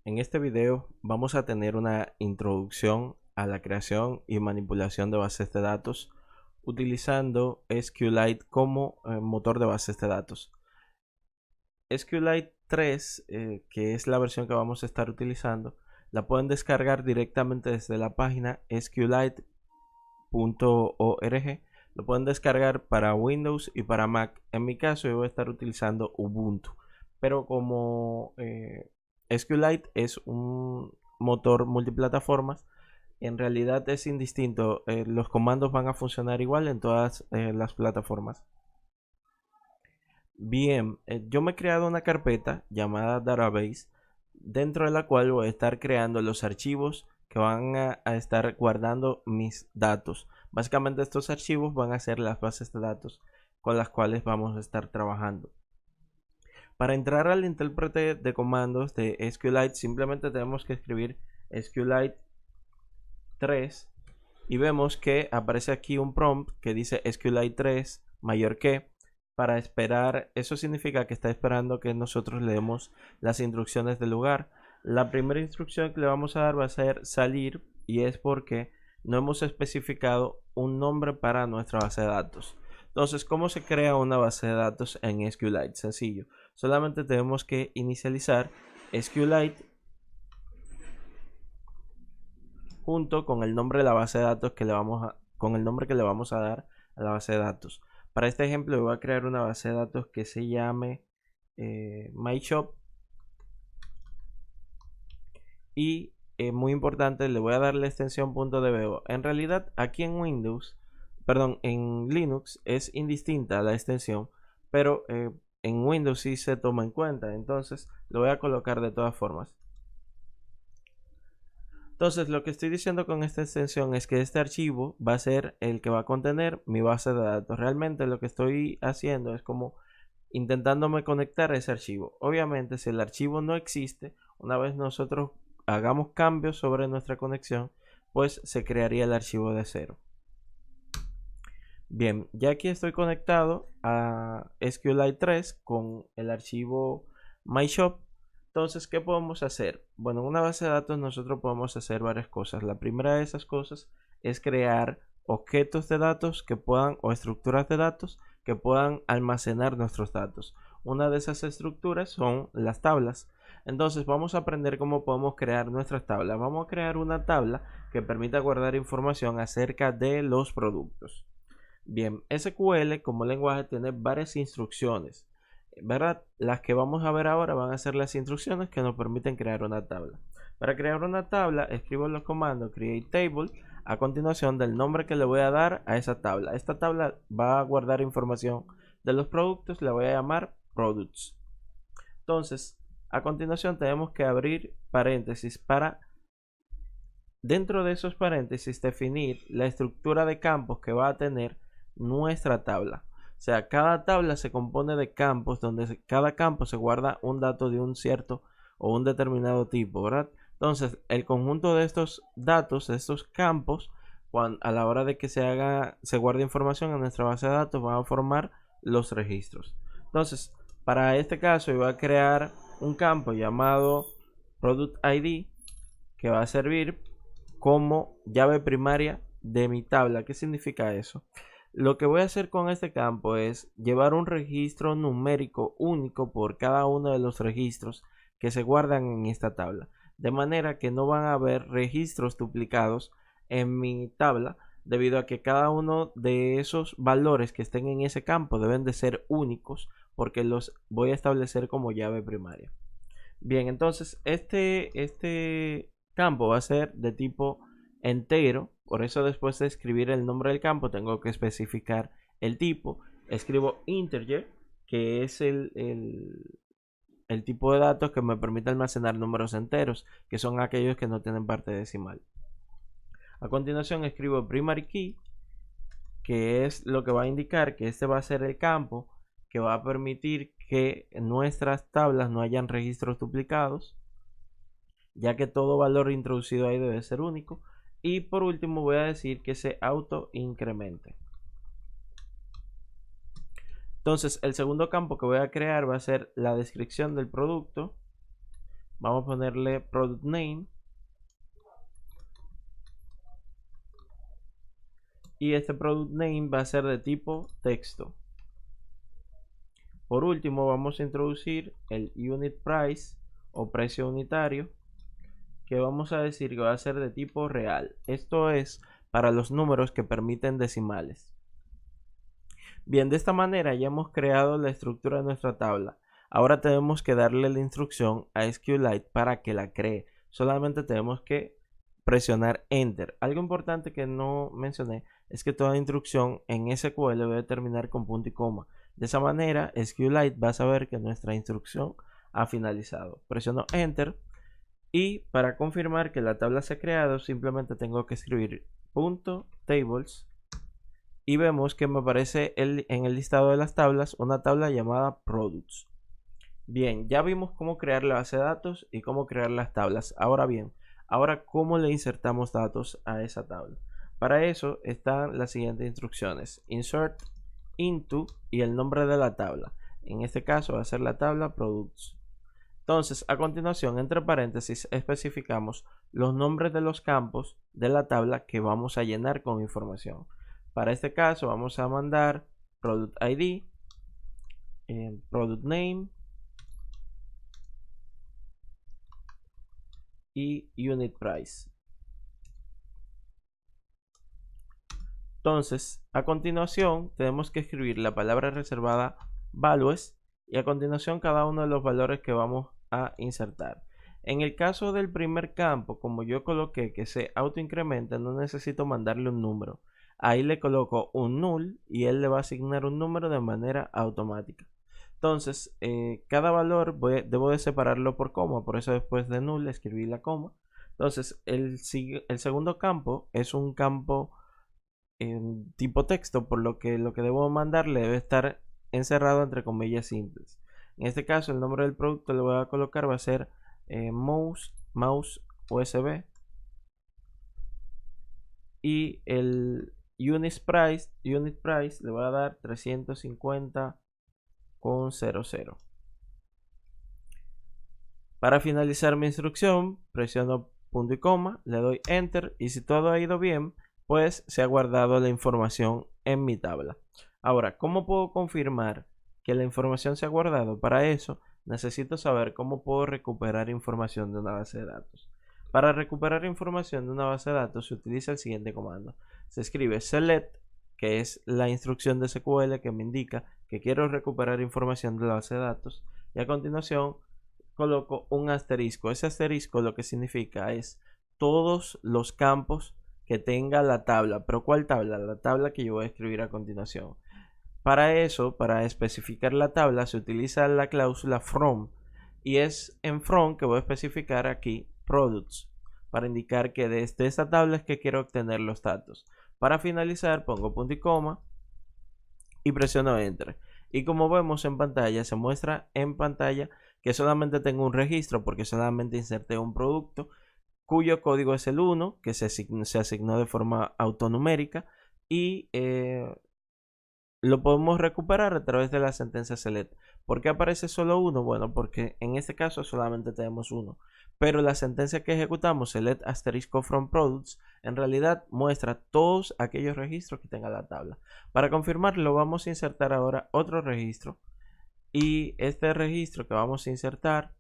En este video vamos a tener una introducción a la creación y manipulación de bases de datos utilizando SQLite como motor de bases de datos. SQLite 3, que es la versión que vamos a estar utilizando, la pueden descargar directamente desde la página sqlite.org. Lo pueden descargar para Windows y para Mac. En mi caso yo voy a estar utilizando Ubuntu, pero como SQLite es un motor multiplataformas, en realidad es indistinto. Los comandos van a funcionar igual en todas las plataformas. Bien, yo me he creado una carpeta llamada Database, dentro de la cual voy a estar creando los archivos que van a estar guardando mis datos. Básicamente estos archivos van a ser las bases de datos con las cuales vamos a estar trabajando. Para entrar al intérprete de comandos de SQLite simplemente tenemos que escribir SQLite 3 y vemos que aparece aquí un prompt que dice SQLite 3 mayor que para esperar. Eso significa que está esperando que nosotros le demos las instrucciones del lugar. La primera instrucción que le vamos a dar va a ser salir, y es porque no hemos especificado un nombre para nuestra base de datos. Entonces, ¿cómo se crea una base de datos en SQLite? Sencillo. Solamente tenemos que inicializar SQLite junto con el nombre de la base de datos que le vamos a dar a la base de datos. Para este ejemplo voy a crear una base de datos que se llame MyShop, y muy importante, le voy a dar la extensión .dbo. En realidad aquí en en Linux es indistinta la extensión, pero en Windows sí se toma en cuenta, entonces lo voy a colocar de todas formas. Entonces lo que estoy diciendo con esta extensión es que este archivo va a ser el que va a contener mi base de datos. Realmente lo que estoy haciendo es como intentándome conectar a ese archivo. Obviamente si el archivo no existe, una vez nosotros hagamos cambios sobre nuestra conexión, pues se crearía el archivo de cero. Bien, ya aquí estoy conectado a SQLite 3 con el archivo MyShop. Entonces, ¿qué podemos hacer? Bueno, en una base de datos nosotros podemos hacer varias cosas. La primera de esas cosas es crear objetos de datos que puedan, o estructuras de datos que puedan almacenar nuestros datos. Una de esas estructuras son las tablas. Entonces vamos a aprender cómo podemos crear nuestras tablas. Vamos a crear una tabla que permita guardar información acerca de los productos. Bien, SQL como lenguaje tiene varias instrucciones, ¿verdad? Las que vamos a ver ahora van a ser las instrucciones que nos permiten crear una tabla. Para crear una tabla, escribo los comandos create table a continuación del nombre que le voy a dar a esa tabla. Esta tabla va a guardar información de los productos, la voy a llamar products. Entonces, a continuación tenemos que abrir paréntesis para, dentro de esos paréntesis, definir la estructura de campos que va a tener nuestra tabla. O sea, cada tabla se compone de campos donde cada campo se guarda un dato de un cierto o un determinado tipo, ¿verdad? Entonces, el conjunto de estos datos, de estos campos, a la hora de que se guarde información en nuestra base de datos, van a formar los registros. Entonces, para este caso, yo voy a crear un campo llamado Product ID que va a servir como llave primaria de mi tabla. ¿Qué significa eso? Lo que voy a hacer con este campo es llevar un registro numérico único por cada uno de los registros que se guardan en esta tabla, de manera que no van a haber registros duplicados en mi tabla, debido a que cada uno de esos valores que estén en ese campo deben de ser únicos, porque los voy a establecer como llave primaria. Bien, entonces este campo va a ser de tipo entero, por eso después de escribir el nombre del campo tengo que especificar el tipo. Escribo integer, que es el tipo de datos que me permite almacenar números enteros, que son aquellos que no tienen parte decimal. A continuación escribo primary key, que es lo que va a indicar que este va a ser el campo que va a permitir que en nuestras tablas no hayan registros duplicados, ya que todo valor introducido ahí debe ser único. Y por último voy a decir que se auto incremente. Entonces el segundo campo que voy a crear va a ser la descripción del producto, Vamos a ponerle product name. Y este product name va a ser de tipo texto. Por último, vamos a introducir el unit price o precio unitario, que vamos a decir que va a ser de tipo real. Esto es para los números que permiten decimales. Bien, de esta manera ya hemos creado la estructura de nuestra tabla. Ahora tenemos que darle la instrucción a SQLite para que la cree. Solamente tenemos que presionar Enter. Algo importante que no mencioné es que toda instrucción en SQL debe terminar con punto y coma. De esa manera, SQLite va a saber que nuestra instrucción ha finalizado. Presiono Enter y para confirmar que la tabla se ha creado, simplemente tengo que escribir .tables y vemos que me aparece en el listado de las tablas una tabla llamada products. Bien, ya vimos cómo crear la base de datos y cómo crear las tablas. Ahora bien, ¿cómo le insertamos datos a esa tabla? Para eso están las siguientes instrucciones: insert, into y el nombre de la tabla. En este caso va a ser la tabla products. Entonces, a continuación, entre paréntesis, especificamos los nombres de los campos de la tabla que vamos a llenar con información. Para este caso, vamos a mandar product ID, product name y unit price. Entonces, a continuación, tenemos que escribir la palabra reservada values y a continuación cada uno de los valores que vamos a insertar. En el caso del primer campo, como yo coloqué que se autoincrementa, no necesito mandarle un número. Ahí le coloco un null y él le va a asignar un número de manera automática. Entonces, cada valor debo de separarlo por coma, por eso después de null escribí la coma. Entonces, el segundo campo es un campo en tipo texto, por lo que debo mandarle debe estar encerrado entre comillas simples. En este caso, el nombre del producto le voy a colocar va a ser mouse USB y el unit price le voy a dar 350,00. Para finalizar mi instrucción, presiono punto y coma, le doy enter y si todo ha ido bien, pues se ha guardado la información en mi tabla. Ahora, ¿cómo puedo confirmar que la información se ha guardado? Para eso necesito saber cómo puedo recuperar información de una base de datos. Para recuperar información de una base de datos se utiliza el siguiente comando. Se escribe select, que es la instrucción de SQL que me indica que quiero recuperar información de la base de datos, y a continuación coloco un asterisco. Ese asterisco lo que significa es todos los campos que tenga la tabla. ¿Pero cuál tabla? La tabla que yo voy a escribir a continuación. Para eso, para especificar la tabla, se utiliza la cláusula from. Y es en from que voy a especificar aquí products, para indicar que desde esta tabla es que quiero obtener los datos. Para finalizar, pongo punto y coma y presiono enter. Y como vemos en pantalla, se muestra en pantalla que solamente tengo un registro porque solamente inserté un producto cuyo código es el 1, que se asignó de forma autonumérica y lo podemos recuperar a través de la sentencia select. ¿Por qué aparece solo 1? Bueno, porque en este caso solamente tenemos 1. Pero la sentencia que ejecutamos, select asterisco from products, en realidad muestra todos aquellos registros que tenga la tabla. Para confirmarlo, vamos a insertar ahora otro registro. Y este registro que vamos a insertar,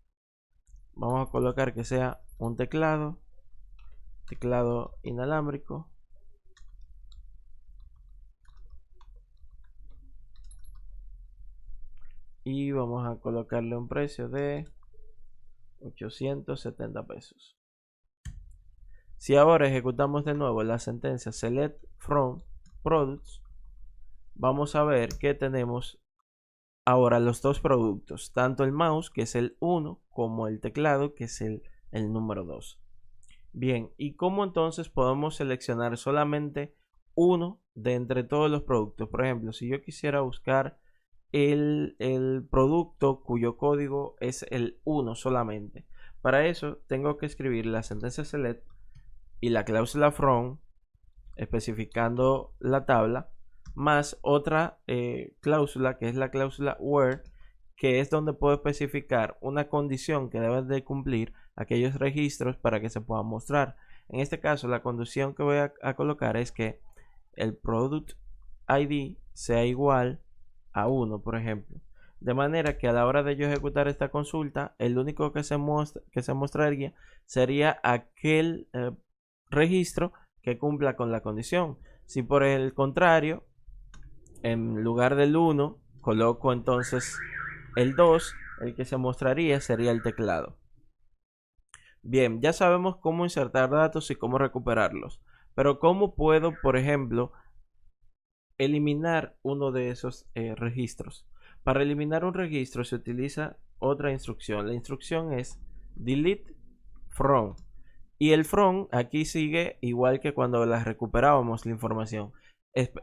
vamos a colocar que sea un teclado inalámbrico. Y vamos a colocarle un precio de 870 pesos. Si ahora ejecutamos de nuevo la sentencia select from products, vamos a ver que tenemos ahora los dos productos, tanto el mouse, que es el 1, como el teclado, que es el número 2. Bien, ¿y cómo entonces podemos seleccionar solamente uno de entre todos los productos? Por ejemplo, si yo quisiera buscar el producto cuyo código es el 1 solamente. Para eso tengo que escribir la sentencia select y la cláusula from, especificando la tabla, más otra cláusula que es la cláusula where, que es donde puedo especificar una condición que deben de cumplir aquellos registros para que se puedan mostrar. En este caso, la condición que voy a colocar es que el product ID sea igual a 1, por ejemplo. De manera que a la hora de yo ejecutar esta consulta, el único que se mostraría sería aquel registro que cumpla con la condición. Si por el contrario, en lugar del 1, coloco entonces el 2, el que se mostraría sería el teclado. Bien, ya sabemos cómo insertar datos y cómo recuperarlos. Pero ¿cómo puedo, por ejemplo, eliminar uno de esos registros? Para eliminar un registro se utiliza otra instrucción. La instrucción es delete from. Y el from aquí sigue igual que cuando la recuperábamos la información.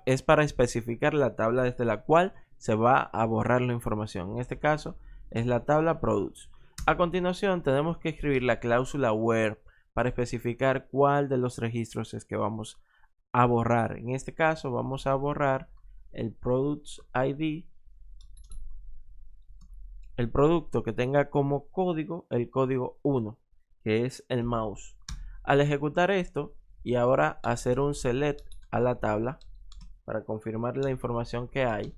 Es para especificar la tabla desde la cual se va a borrar la información. En este caso es la tabla products. A continuación tenemos que escribir la cláusula where para especificar cuál de los registros es que vamos a borrar. En este caso vamos a borrar el products ID, el producto que tenga como código el código 1, que es el mouse. Al ejecutar esto y ahora hacer un select a la tabla para confirmar la información que hay,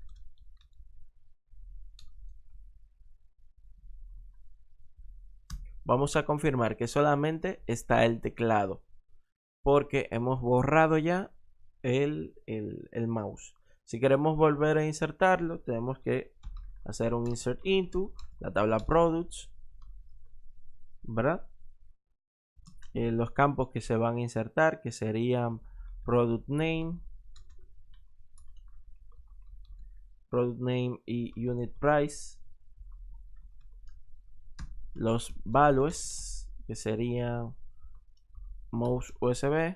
vamos a confirmar que solamente está el teclado porque hemos borrado ya el mouse. Si queremos volver a insertarlo, tenemos que hacer un insert into la tabla products, ¿verdad? Los campos que se van a insertar, que serían product name y unit price. Los values, que serían mouse USB,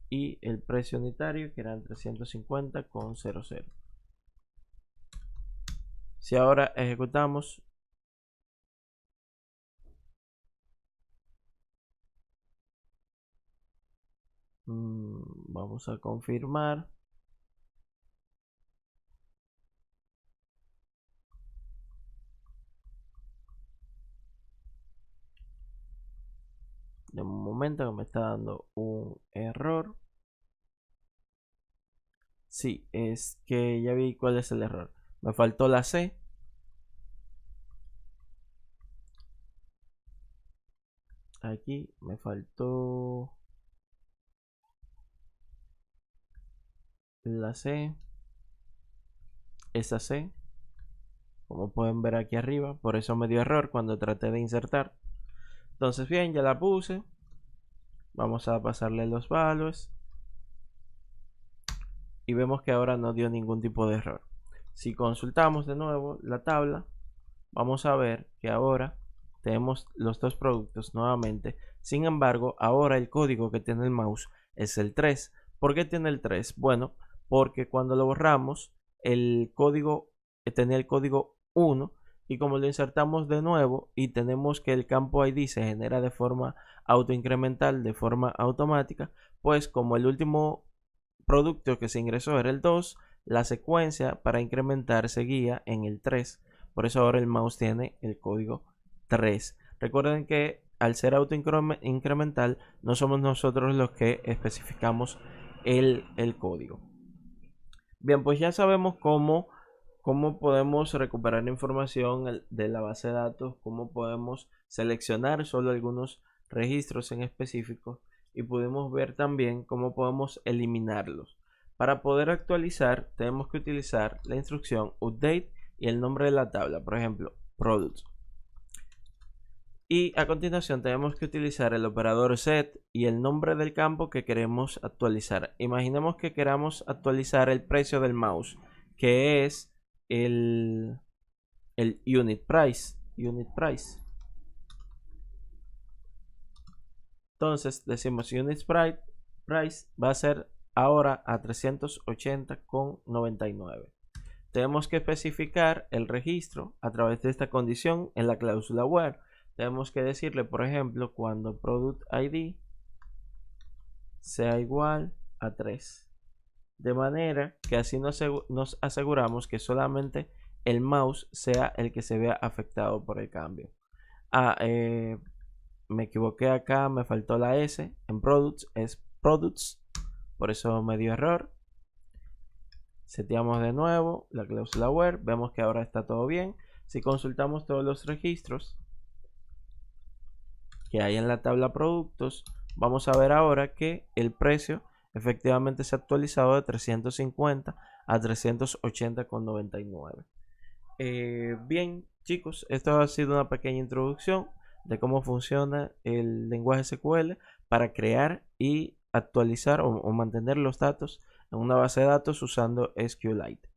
y el precio unitario, que eran 350,00. Si ahora ejecutamos, vamos a confirmar. De un momento que me está dando un error. Sí, es que ya vi cuál es el error. Me faltó la C. Aquí me faltó la C. Esa C. Como pueden ver aquí arriba. Por eso me dio error cuando traté de insertar. Entonces bien, ya la puse. Vamos a pasarle los values. Y vemos que ahora no dio ningún tipo de error. Si consultamos de nuevo la tabla, vamos a ver que ahora tenemos los dos productos nuevamente. Sin embargo, ahora el código que tiene el mouse es el 3. ¿Por qué tiene el 3? Bueno, porque cuando lo borramos, el código tenía el código 1, y como lo insertamos de nuevo y tenemos que el campo ID se genera de forma autoincremental, de forma automática, pues como el último producto que se ingresó era el 2, la secuencia para incrementar seguía en el 3. Por eso ahora el mouse tiene el código 3. Recuerden que al ser autoincremental no somos nosotros los que especificamos el código. Bien, pues ya sabemos cómo podemos recuperar información de la base de datos, cómo podemos seleccionar solo algunos registros en específico, y pudimos ver también cómo podemos eliminarlos. Para poder actualizar tenemos que utilizar la instrucción update y el nombre de la tabla, por ejemplo products. Y a continuación tenemos que utilizar el operador set y el nombre del campo que queremos actualizar. Imaginemos que queramos actualizar el precio del mouse, que es el unit price. Entonces decimos unit price va a ser ahora a 380,99. Tenemos que especificar el registro a través de esta condición en la cláusula where. Tenemos que decirle, por ejemplo, cuando product ID sea igual a 3. de manera que así nos aseguramos que solamente el mouse sea el que se vea afectado por el cambio. Me equivoqué acá, me faltó la S, en products es products, por eso me dio error. Seteamos de nuevo la cláusula where, vemos que ahora está todo bien. Si consultamos todos los registros que hay en la tabla productos, vamos a ver ahora que el precio efectivamente se ha actualizado de 350 a 380,99. Bien, chicos, esto ha sido una pequeña introducción de cómo funciona el lenguaje SQL para crear y actualizar o mantener los datos en una base de datos usando SQLite.